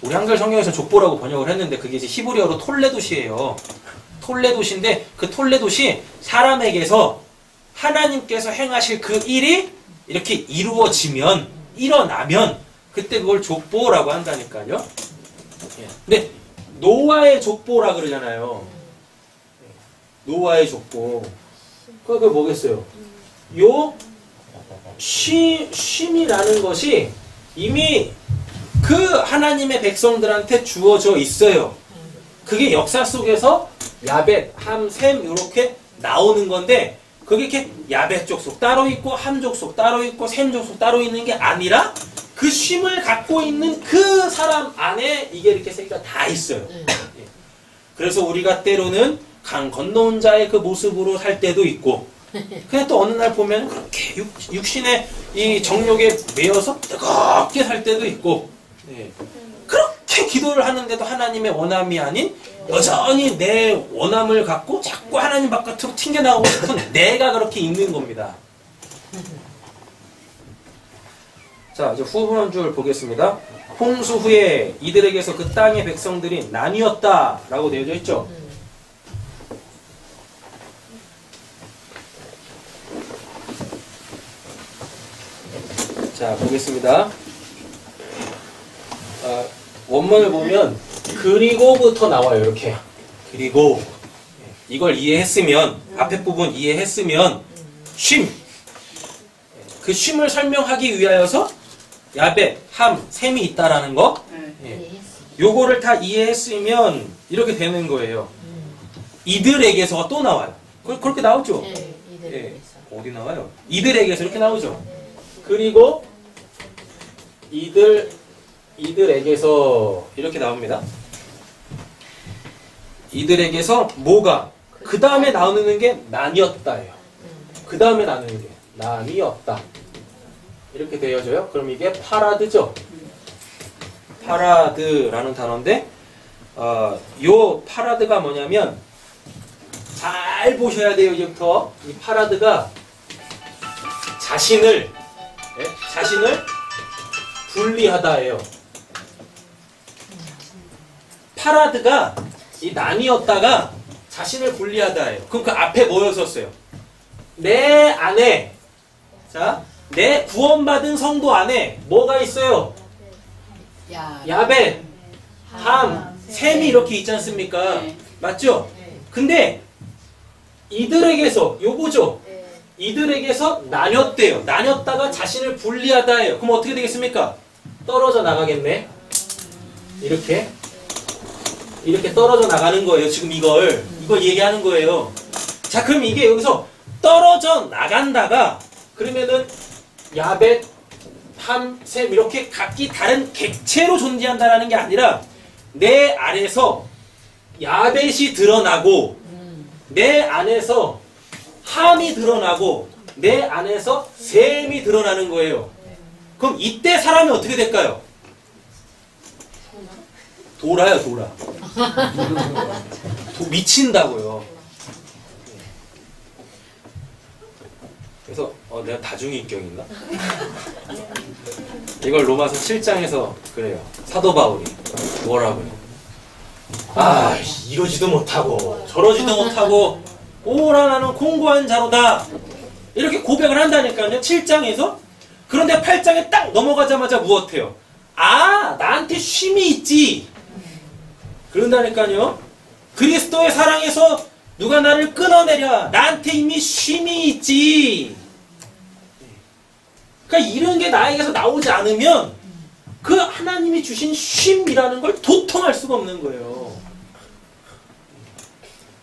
우리 한글 성경에서 족보라고 번역을 했는데 그게 이제 히브리어로 톨레돗이에요. 톨레돗인데 그 톨레돗이 사람에게서 하나님께서 행하실 그 일이 이렇게 이루어지면, 일어나면 그때 그걸 족보라고 한다니까요. 근데 노아의 족보라 그러잖아요. 노아의 족보. 그게 뭐겠어요? 요 쉼이라는 것이 이미 그 하나님의 백성들한테 주어져 있어요. 그게 역사 속에서 야벳, 함, 셈 이렇게 나오는 건데 그게 이렇게 야벳 족속 따로 있고 함 족속 따로 있고 셈 족속 따로 있는 게 아니라 그 쉼을 갖고 있는 그 사람 안에 이게 이렇게 세계가 다 있어요. 그래서 우리가 때로는 강 건너온 자의 그 모습으로 살 때도 있고 그냥 또 어느 날 보면 그렇게 육신의 이 정욕에 매여서 뜨겁게 살 때도 있고 그렇게 기도를 하는데도 하나님의 원함이 아닌 여전히 내 원함을 갖고 자꾸 하나님 바깥으로 튕겨나오고 싶은 내가 그렇게 있는 겁니다. 자, 이제 후한 줄 보겠습니다. 홍수 후에 이들에게서 그 땅의 백성들이 나뉘었다라고 되어져 있죠. 자, 보겠습니다. 원문을 보면 그리고부터 나와요. 이렇게. 그리고 이걸 이해했으면 앞에 부분 이해했으면 쉼. 그 쉼을 설명하기 위하여서 야벳, 함, 셈이 있다라는 거. 요거를 다 이해했으면 이렇게 되는 거예요. 이들에게서가 또 나와요. 그렇게 나오죠? 이들에게서. 어디 나와요? 이들에게서 이렇게 나오죠. 그리고 이들에게서 이렇게 나옵니다. 이들에게서 뭐가? 그 다음에 나오는 게 나뉘었다예요. 그 다음에 나누는 게 나뉘었다. 이렇게 되어져요. 그럼 이게 파라드죠. 파라드라는 단어인데 요 파라드가 뭐냐면 잘 보셔야 돼요. 이제부터 이 파라드가 자신을 분리하다예요. 파라드가 이 나뉘었다가 자신을 분리하다예요. 그럼 그 앞에 뭐였었어요? 내 안에, 자, 내 구원받은 성도 안에 뭐가 있어요? 야벳, 함, 셈이 이렇게 있지 않습니까? 맞죠? 근데 이들에게서 요거죠. 이들에게서 나뉘었대요. 나뉘었다가 자신을 분리하다예요. 그럼 어떻게 되겠습니까? 떨어져 나가겠네. 이렇게 떨어져 나가는 거예요. 지금 이걸 얘기하는 거예요. 자, 그럼 이게 여기서 떨어져 나간다가 그러면은 야벳, 함, 셈 이렇게 각기 다른 객체로 존재한다라는 게 아니라 내 안에서 야벳이 드러나고 내 안에서 함이 드러나고 내 안에서 셈이 드러나는 거예요. 그럼 이때 사람이 어떻게 될까요? 돌아요, 돌아. 미친다고요. 그래서 내가 다중인격인가? 이걸 로마서 7장에서 그래요. 사도 바울이 뭐라고요? 이러지도 못하고 저러지도 못하고 오라 나는 공고한 자로다. 이렇게 고백을 한다니까요. 7장에서. 그런데 8장에 딱 넘어가자마자 무엇해요? 나한테 쉼이 있지. 그런다니까요. 그리스도의 사랑에서 누가 나를 끊어내랴. 나한테 이미 쉼이 있지. 그러니까 이런 게 나에게서 나오지 않으면 그 하나님이 주신 쉼이라는 걸 도통할 수가 없는 거예요.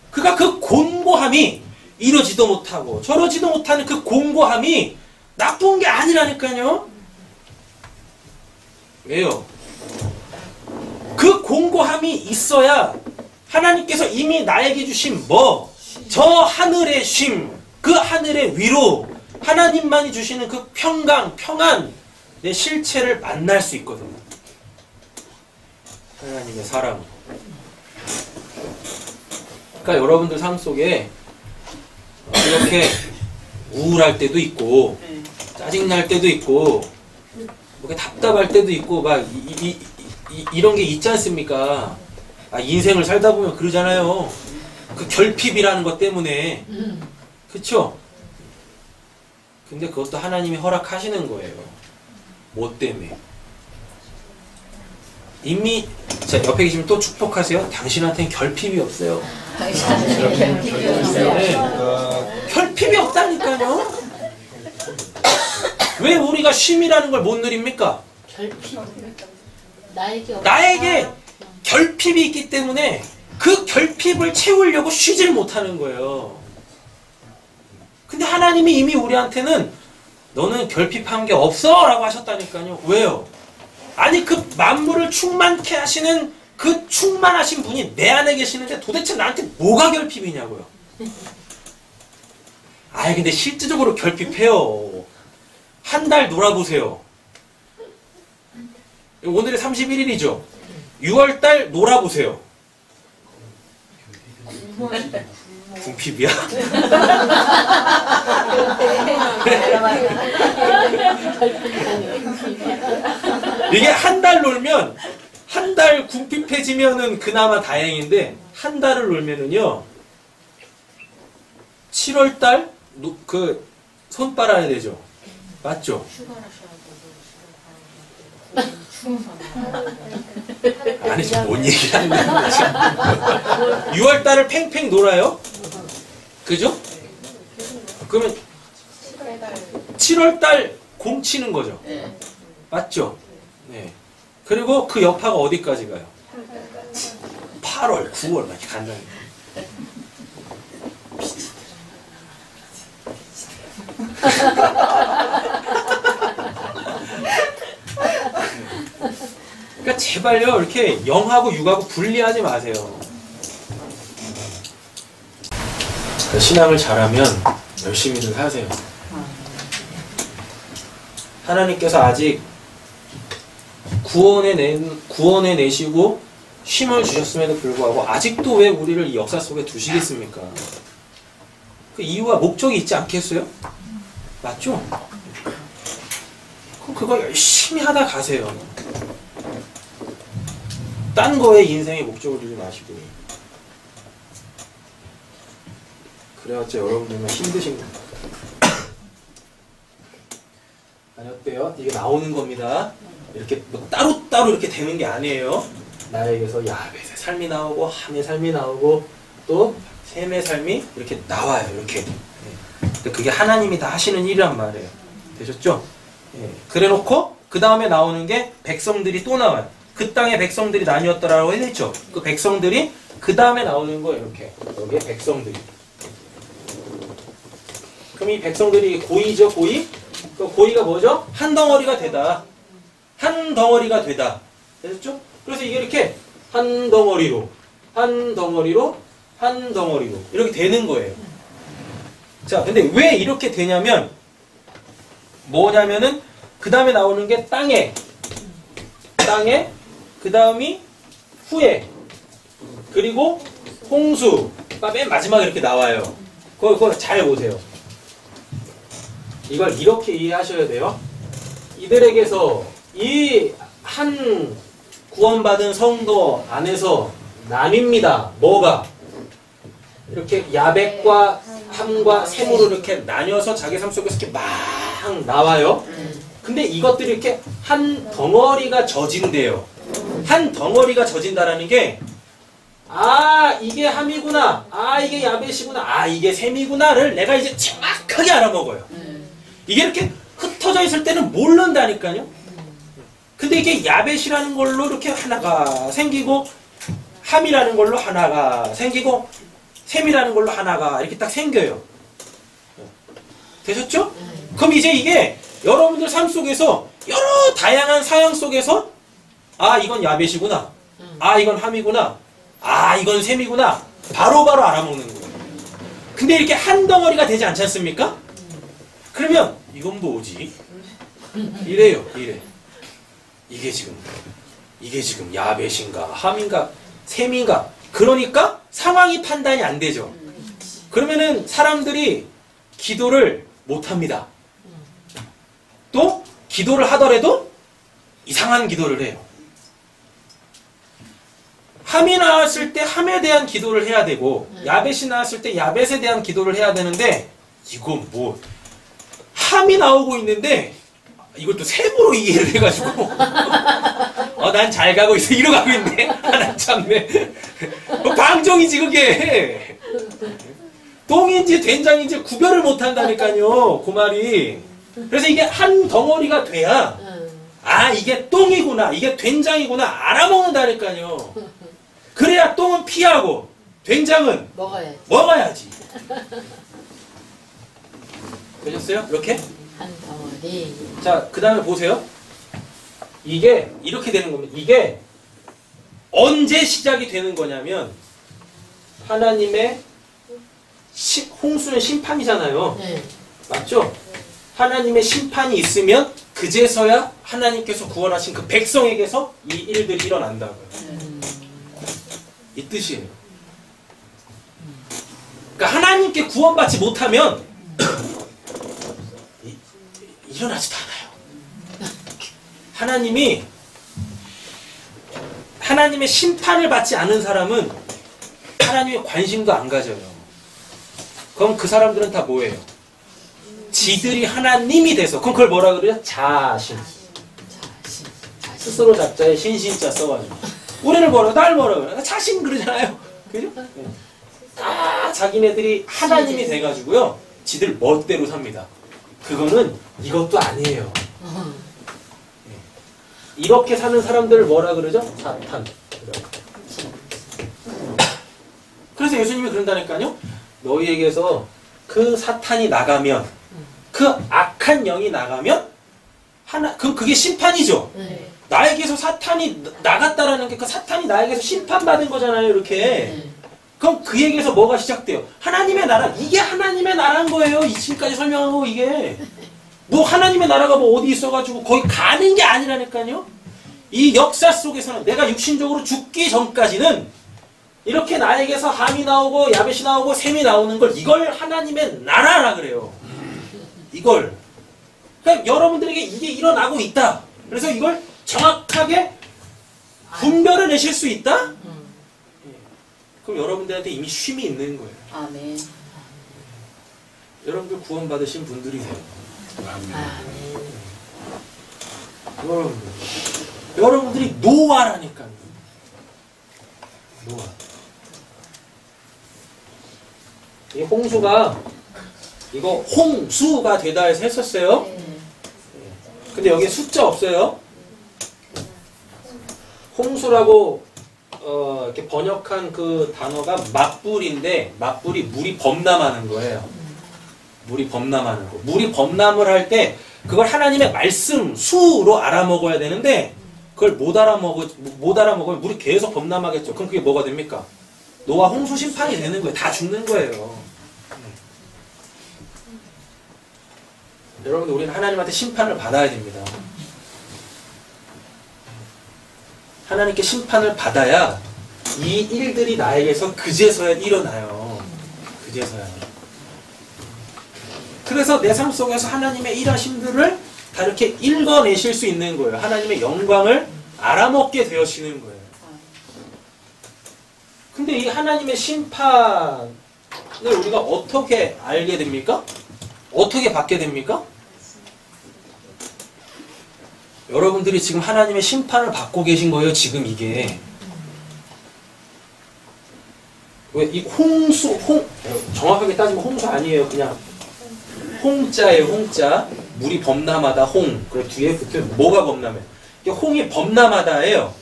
그러니까 그 곤고함이 이러지도 못하고 저러지도 못하는 그 곤고함이 나쁜 게 아니라니까요. 왜요? 그 곤고함이 있어야 하나님께서 이미 나에게 주신 저 하늘의 쉼, 그 하늘의 위로, 하나님만이 주시는 그 평강, 평안, 내 실체를 만날 수 있거든요. 하나님의 사랑. 그러니까 여러분들 삶 속에 이렇게 우울할 때도 있고 짜증날 때도 있고 뭐 답답할 때도 있고 막 이런 게 있지 않습니까? 아, 인생을 살다 보면 그러잖아요. 그 결핍이라는 것 때문에. 그쵸? 근데 그것도 하나님이 허락하시는 거예요. 뭐 때문에? 이미 자, 옆에 계시면 또 축복하세요. 당신한테는 결핍이 없어요. 네. 결핍이 없다니까요. 왜 우리가 쉼이라는 걸 못 누립니까? 결핍. 나에게 나에게 결핍이 있기 때문에 그 결핍을 채우려고 쉬질 못하는 거예요. 근데 하나님이 이미 우리한테는 너는 결핍한 게 없어 라고 하셨다니까요. 왜요? 아니 그 만물을 충만케 하시는 그 충만하신 분이 내 안에 계시는데 도대체 나한테 뭐가 결핍이냐고요. 아이 근데 실질적으로 결핍해요. 한 달 놀아보세요. 오늘이 31일이죠. 6월달 놀아보세요. 궁핍이야? 이게 한 달 놀면 한 달 궁핍해지면은 그나마 다행인데 한 달을 놀면은요 7월달 그 손 빨아야 되죠. 맞죠? 아니 지금 뭔 얘기를 하는 거야 지금. 6월달을 팽팽 놀아요. 그죠? 그러면 7월달 공 치는 거죠. 맞죠? 네. 그리고 그 여파가 어디까지 가요? 8월, 9월 막 이렇게 간다는 거예요. 그러니까 제발요 이렇게 0하고 6하고 분리하지 마세요. 신앙을 잘하면 열심히들 하세요. 하나님께서 아직 구원해 내시고 쉼을 주셨음에도 불구하고 아직도 왜 우리를 이 역사 속에 두시겠습니까? 그 이유와 목적이 있지 않겠어요? 맞죠? 그럼 그거 열심히 하다 가세요. 딴 거에 인생의 목적을 두지 마시고. 그래야지 여러분들만 힘드신 겁니다. 아니 어때요? 이게 나오는 겁니다. 이렇게 뭐 따로따로 이렇게 되는 게 아니에요. 나에게서 야벳의 삶이 나오고 함의 삶이 나오고 또 셈의 삶이 이렇게 나와요. 이렇게. 근데 그게 하나님이 다 하시는 일이란 말이에요. 되셨죠? 그래놓고 그 다음에 나오는 게 백성들이 또 나와요. 그 땅의 백성들이 나뉘었더라고 했죠. 그 백성들이 그 다음에 나오는 거예요. 이렇게 여기에 백성들이. 그럼 이 백성들이 고의죠, 고의? 그 고의가 뭐죠? 한 덩어리가 되다. 한 덩어리가 되다. 됐죠? 그래서 이게 이렇게 한 덩어리로, 한 덩어리로, 한 덩어리로 이렇게 되는 거예요. 자, 근데 왜 이렇게 되냐면 뭐냐면은 그 다음에 나오는 게 땅에, 그 다음이 후에, 그리고 홍수가 맨 마지막에 이렇게 나와요. 그거 잘 보세요. 이걸 이렇게 이해하셔야 돼요. 이들에게서 이 한 구원받은 성도 안에서 나뉩니다. 뭐가? 이렇게 야벳과 함과 셈으로 이렇게 나뉘어서 자기 삶 속에서 이렇게 막 나와요. 근데 이것들이 이렇게 한 덩어리가 젖인대요. 한 덩어리가 젖인다라는 게 아 이게 함이구나, 아 이게 야벳이구나, 아 이게 셈이구나를 내가 이제 정확하게 알아먹어요. 이게 이렇게 흩어져 있을 때는 모른다니까요. 근데 이게 야벳이라는 걸로 이렇게 하나가 생기고 함이라는 걸로 하나가 생기고 셈이라는 걸로 하나가 이렇게 딱 생겨요. 되셨죠? 그럼 이제 이게 여러분들 삶 속에서 여러 다양한 사양 속에서 아 이건 야벳이구나, 아 이건 함이구나, 아 이건 셈이구나 바로바로 알아먹는 거예요. 근데 이렇게 한 덩어리가 되지 않지 않습니까? 그러면 이건 뭐지? 이래요. 이래. 이게 지금 야벳인가 함인가 셈인가 그러니까 상황이 판단이 안 되죠. 그러면은 사람들이 기도를 못 합니다. 또 기도를 하더라도 이상한 기도를 해요. 함이 나왔을 때 함에 대한 기도를 해야 되고 야벳이 나왔을 때 야벳에 대한 기도를 해야 되는데 이거 뭐 함이 나오고 있는데 이걸 또 세부로 이해를 해가지고 난 잘 가고 있어 이러고 가고 있네. 난 참네. 방종이지 그게. 똥인지 된장인지 구별을 못한다니까요. 그 말이. 그래서 이게 한 덩어리가 돼야 이게 똥이구나 이게 된장이구나 알아먹는다니까요. 그래야 똥은 피하고 된장은 먹어야지. 되셨어요? 이렇게? 한 덩어리. 자, 그 다음에 보세요. 이게 이렇게 되는 겁니다. 이게 언제 시작이 되는 거냐면 하나님의 홍수는 심판이잖아요. 네. 맞죠? 하나님의 심판이 있으면 그제서야 하나님께서 구원하신 그 백성에게서 이 일들이 일어난다고요. 이 뜻이에요. 그러니까 하나님께 구원받지 못하면 일어나지도 않아요. 하나님의 심판을 받지 않은 사람은 하나님의 관심도 안 가져요. 그럼 그 사람들은 다 뭐예요? 지들이 하나님이 돼서 그럼 그걸 뭐라 그래요? 자신. 스스로 자자에 신신자 써가지고 우리를 뭐라 날 뭐라 그래? 자신 그러잖아요. 그죠? 다 자기네들이 하나님이 돼가지고요. 지들 멋대로 삽니다. 그거는 이것도 아니에요. 이렇게 사는 사람들을 뭐라 그러죠? 사탄. 그래서 예수님이 그런다니까요. 너희에게서 그 사탄이 나가면 그 악한 영이 나가면 그럼 그게 심판이죠. 네. 나에게서 사탄이 나갔다라는 게 그 사탄이 나에게서 심판받은 거잖아요. 이렇게. 네. 그럼 그에게서 뭐가 시작돼요? 하나님의 나라. 이게 하나님의 나라인 거예요. 지금까지 설명하고 이게. 뭐 하나님의 나라가 뭐 어디 있어가지고 거기 가는 게 아니라니까요. 이 역사 속에서는 내가 육신적으로 죽기 전까지는 이렇게 나에게서 함이 나오고 야벳이 나오고 셈이 나오는 걸 이걸 하나님의 나라라 그래요. 이걸. 그러니까 여러분들에게 이게 일어나고 있다. 그래서 이걸 정확하게 분별을 내실 수 있다? 그럼 여러분들한테 이미 쉼이 있는 거예요. 아멘. 여러분들 구원받으신 분들이세요. 여러분들이 노아라니까요. 노아. 이 홍수가 이거 홍수가 되다 해서 했었어요. 근데 여기에 숫자 없어요. 홍수라고 이렇게 번역한 그 단어가 맞불인데 맞불이 물이 범람하는 거예요. 물이 범람하는 거. 물이 범람을 할 때 그걸 하나님의 말씀 수로 알아먹어야 되는데 그걸 못 알아먹으면 물이 계속 범람하겠죠. 그럼 그게 뭐가 됩니까? 노아 홍수 심판이 되는 거예요. 다 죽는 거예요. 여러분들 우리는 하나님한테 심판을 받아야 됩니다. 하나님께 심판을 받아야 이 일들이 나에게서 그제서야 일어나요. 그제서야. 그래서 내 삶 속에서 하나님의 일하심들을 다 이렇게 읽어내실 수 있는 거예요. 하나님의 영광을 알아먹게 되어지는 거예요. 근데 이 하나님의 심판을 우리가 어떻게 알게 됩니까? 어떻게 받게 됩니까? 여러분들이 지금 하나님의 심판을 받고 계신 거예요. 지금 이게. 왜 이 홍수, 정확하게 따지면 홍수 아니에요. 그냥 홍자예요. 홍자. 물이 범람하다 홍. 그래 뒤에 붙으면 뭐가 범람해? 이게 홍이 범람하다예요.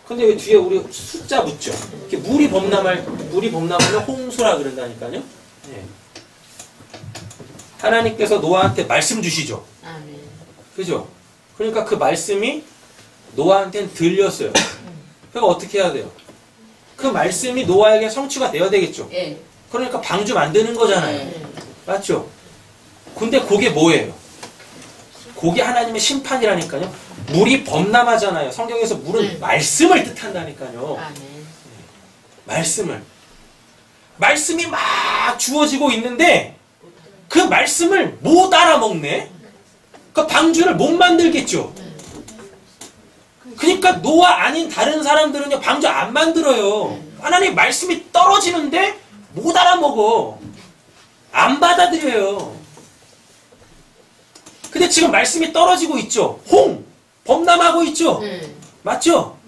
근데 왜 뒤에 우리 숫자 붙죠? 이렇게 물이 범람하면 홍수라 그런다니까요. 네. 하나님께서 노아한테 말씀 주시죠. 아멘. 그죠? 그러니까 그 말씀이 노아한테는 들렸어요. 그러니까 어떻게 해야 돼요? 그 말씀이 노아에게 성취가 되어야 되겠죠. 예. 그러니까 방주 만드는 거잖아요. 예. 맞죠? 근데 그게 뭐예요? 그게 하나님의 심판이라니까요. 물이 범람하잖아요. 성경에서 물은 네. 말씀을 뜻한다니까요. 아멘. 말씀이 막 주어지고 있는데 그 말씀을 못 알아먹네. 그 방주를 못 만들겠죠. 그러니까 노아 아닌 다른 사람들은요 방주 안 만들어요. 하나님 말씀이 떨어지는데 못 알아먹어. 안 받아들여요. 근데 지금 말씀이 떨어지고 있죠. 범람하고 있죠. 맞죠?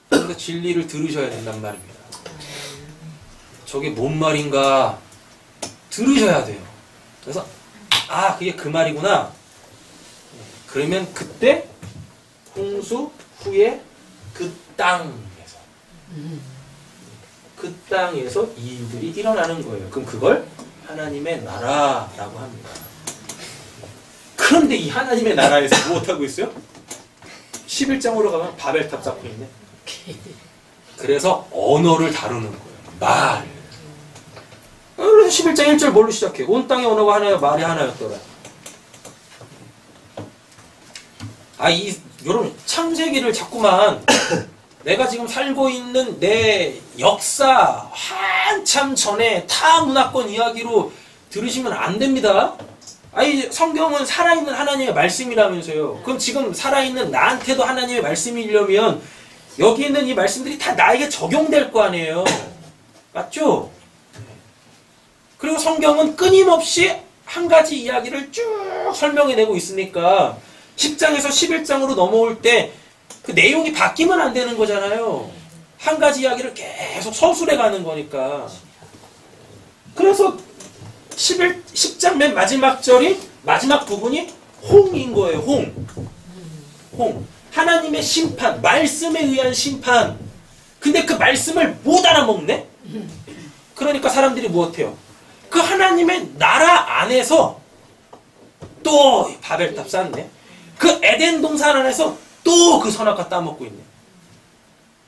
그러니까 진리를 들으셔야 된단 말입니다. 저게 뭔 말인가 들으셔야 돼요. 그래서 그게 그 말이구나. 그러면 그때 홍수 후에 그 땅에서 이 일들이 일어나는 거예요. 그럼 그걸 하나님의 나라라고 합니다. 그런데 이 하나님의 나라에서 무엇하고 있어요? 11장으로 가면 바벨탑 쌓고 있네. 그래서 언어를 다루는 거예요. 말. 그래서 11장 1절 뭘로 시작해? 온 땅의 언어가 하나여 말이 하나였더라. 여러분 창세기를 자꾸만 내가 지금 살고 있는 내 역사 한참 전에 타 문화권 이야기로 들으시면 안 됩니다. 성경은 살아있는 하나님의 말씀이라면서요. 그럼 지금 살아있는 나한테도 하나님의 말씀이려면 여기 있는 이 말씀들이 다 나에게 적용될 거 아니에요. 맞죠? 그리고 성경은 끊임없이 한 가지 이야기를 쭉 설명해내고 있으니까 10장에서 11장으로 넘어올 때 그 내용이 바뀌면 안 되는 거잖아요. 한 가지 이야기를 계속 서술해 가는 거니까. 그래서 10장 맨 마지막 부분이 홍인 거예요. 홍. 하나님의 심판, 말씀에 의한 심판. 근데 그 말씀을 못 알아먹네? 그러니까 사람들이 무엇해요? 그 하나님의 나라 안에서 또 바벨탑 쌓네. 그 에덴 동산 안에서 또 그 선악과 따먹고 있네.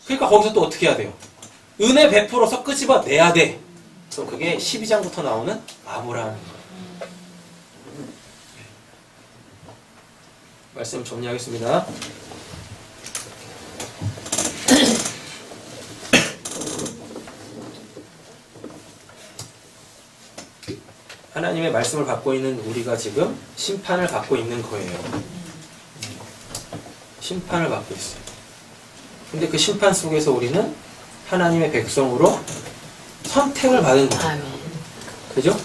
그러니까 거기서 또 어떻게 해야 돼요? 은혜 베풀어서 끄집어 내야 돼. 그럼 그게 12장부터 나오는 아브라함인 거예요. 말씀 정리하겠습니다. 하나님의 말씀을 받고 있는 우리가 지금 심판을 받고 있는 거예요. 심판을 받고 있어요. 근데 그 심판 속에서 우리는 하나님의 백성으로 선택을 받은 거예요. 그죠?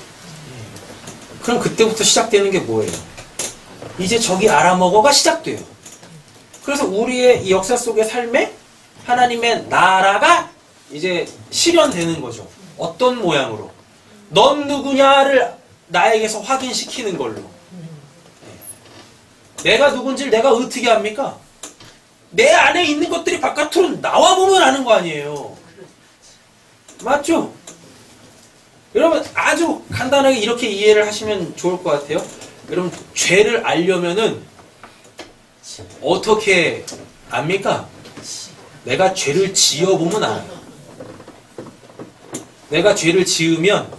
그럼 그때부터 시작되는 게 뭐예요? 이제 저기 알아먹어가 시작돼요. 그래서 우리의 이 역사 속의 삶에 하나님의 나라가 이제 실현되는 거죠. 어떤 모양으로? 넌 누구냐를 나에게서 확인시키는 걸로. 내가 누군지를 내가 어떻게 합니까? 내 안에 있는 것들이 바깥으로 나와보면 아는 거 아니에요. 맞죠? 여러분 아주 간단하게 이렇게 이해를 하시면 좋을 것 같아요. 여러분 죄를 알려면은 어떻게 압니까? 내가 죄를 지어보면 알아요. 내가 죄를 지으면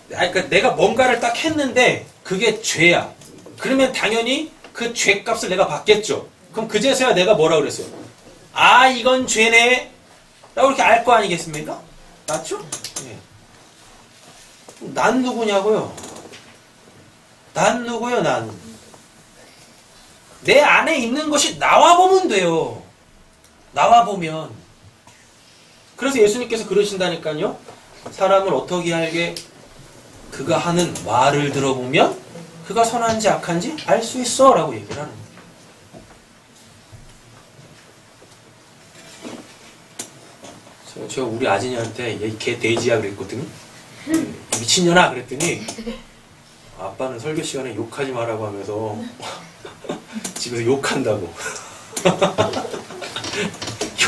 그러니까 내가 뭔가를 딱 했는데 그게 죄야. 그러면 당연히 그 죄값을 내가 받겠죠. 그럼 그제서야 내가 뭐라 그랬어요? 이건 죄네 라고 이렇게 알 거 아니겠습니까? 맞죠? 네. 난 누구냐고요? 난 누구요? 내 안에 있는 것이 나와보면 돼요. 나와보면. 그래서 예수님께서 그러신다니까요. 사람을 어떻게 알게? 그가 하는 말을 들어보면 그가 선한지 악한지 알 수 있어 라고 얘기를 하는 거예요. 제가 우리 아진이한테 걔 돼지야 그랬거든요. 미친년아 그랬더니 아빠는 설교 시간에 욕하지 마라고 하면서 집에서 욕한다고.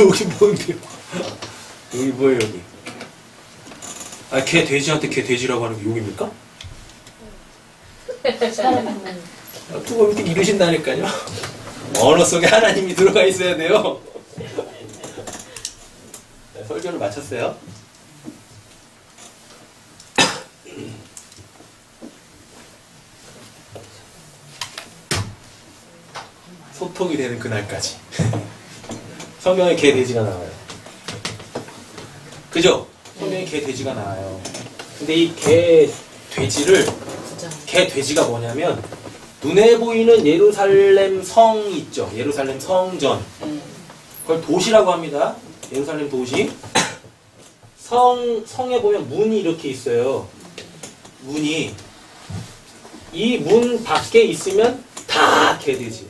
욕이 뭔데요? 여기 뭐예요 여기? 걔 돼지한테 걔 돼지라고 하는 게 욕입니까? 두고 이렇게 이러신다니까요. 언어 속에 하나님이 들어가 있어야 돼요. 네, 설교를 마쳤어요. 소통이 되는 그날까지. 성경에 개 돼지가 나와요. 그죠? 성경에 개 돼지가 나와요. 근데 이 개 돼지가 뭐냐면 눈에 보이는 예루살렘 성 있죠. 예루살렘 성전. 그걸 도시라고 합니다. 예루살렘 도시. 성에 보면 문이 이렇게 있어요. 문이. 이 문 밖에 있으면 다 개돼지.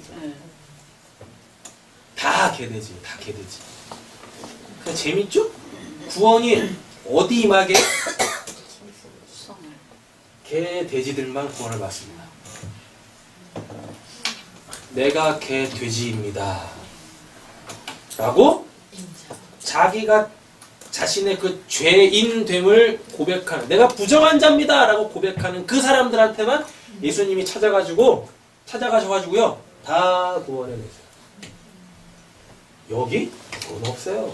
다 개돼지. 다 개돼지. 그냥 재밌죠? 구원이 어디 임하게? 개 돼지들만 구원을 받습니다. 내가 개 돼지입니다. 라고 자기가 자신의 그 죄인됨을 고백하는, 내가 부정한 자입니다 라고 고백하는 그 사람들한테만 예수님이 찾아가셔가지고요 다 구원해내세요. 여기 구원 없어요.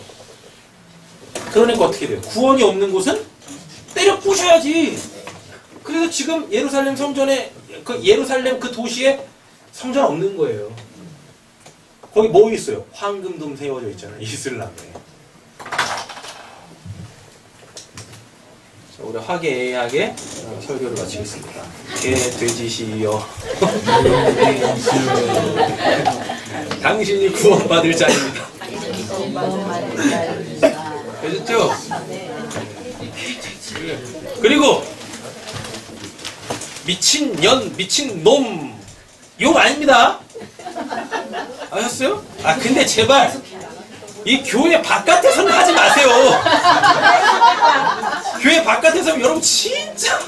그러니까 어떻게 돼요? 구원이 없는 곳은 때려 부셔야지. 그래서 지금 예루살렘 성전에, 예루살렘 그 도시에 성전 없는 거예요. 거기 뭐 있어요? 황금돔 세워져 있잖아요. 이슬람에. 자, 우리 화기애애하게 설교를 마치겠습니다. 개 돼지시여 당신이 구원받을 자입니다. 되셨죠? 그리고 미친년, 미친놈 욕 아닙니다. 아셨어요? 아 근데 제발 이 교회 바깥에서는 하지 마세요. 교회 바깥에서 여러분 진짜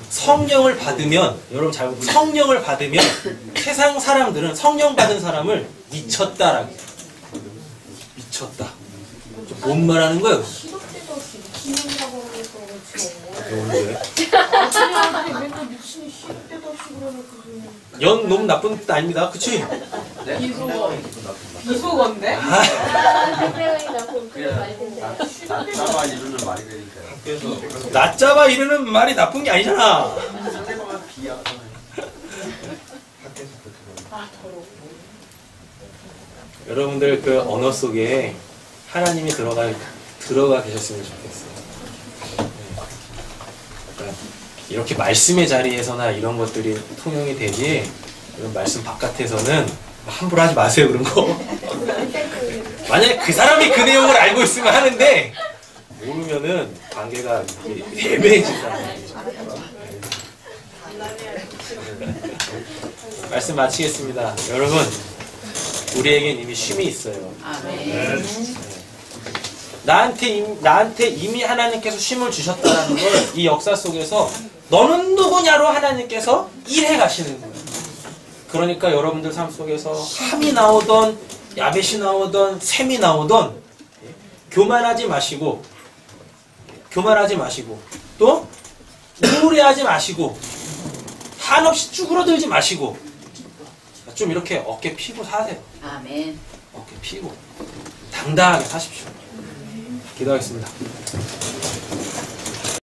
성령을 받으면, 여러분 잘 보세요. 성령을 받으면 세상 사람들은 성령 받은 사람을 미쳤다라고. 미쳤다. 뭔 말하는 거예요? 연 너무 나쁜 뜻 아닙니다. 그치? 비속어인데? 낮잡아 이루는 말이 되니까요. 낮잡아 이르는 말이 나쁜 게 아니잖아. 상대방을 비하하잖아요. 여러분들 그 언어 속에 하나님이 들어가 계셨으면 좋겠어요. 그러니까 이렇게 말씀의 자리에서나 이런 것들이 통용이 되지, 이런 말씀 바깥에서는 함부로 하지 마세요, 그런 거. 만약에 그 사람이 그 내용을 알고 있으면 하는데 모르면은 관계가 애매해진다는 얘기죠. 말씀 마치겠습니다. 여러분, 우리에겐 이미 쉼이 있어요. 나한테 이미 하나님께서 쉼을 주셨다는 걸 이 역사 속에서 너는 누구냐로 하나님께서 일해 가시는 거예요. 그러니까 여러분들 삶 속에서 함이 나오던 야벳이 나오던 샘이 나오던 교만하지 마시고 또 우울해하지 마시고 한없이 쭈그러들지 마시고 좀 이렇게 어깨 피고 사세요. 아멘. 어깨 피고 당당하게 사십시오. 기도하겠습니다.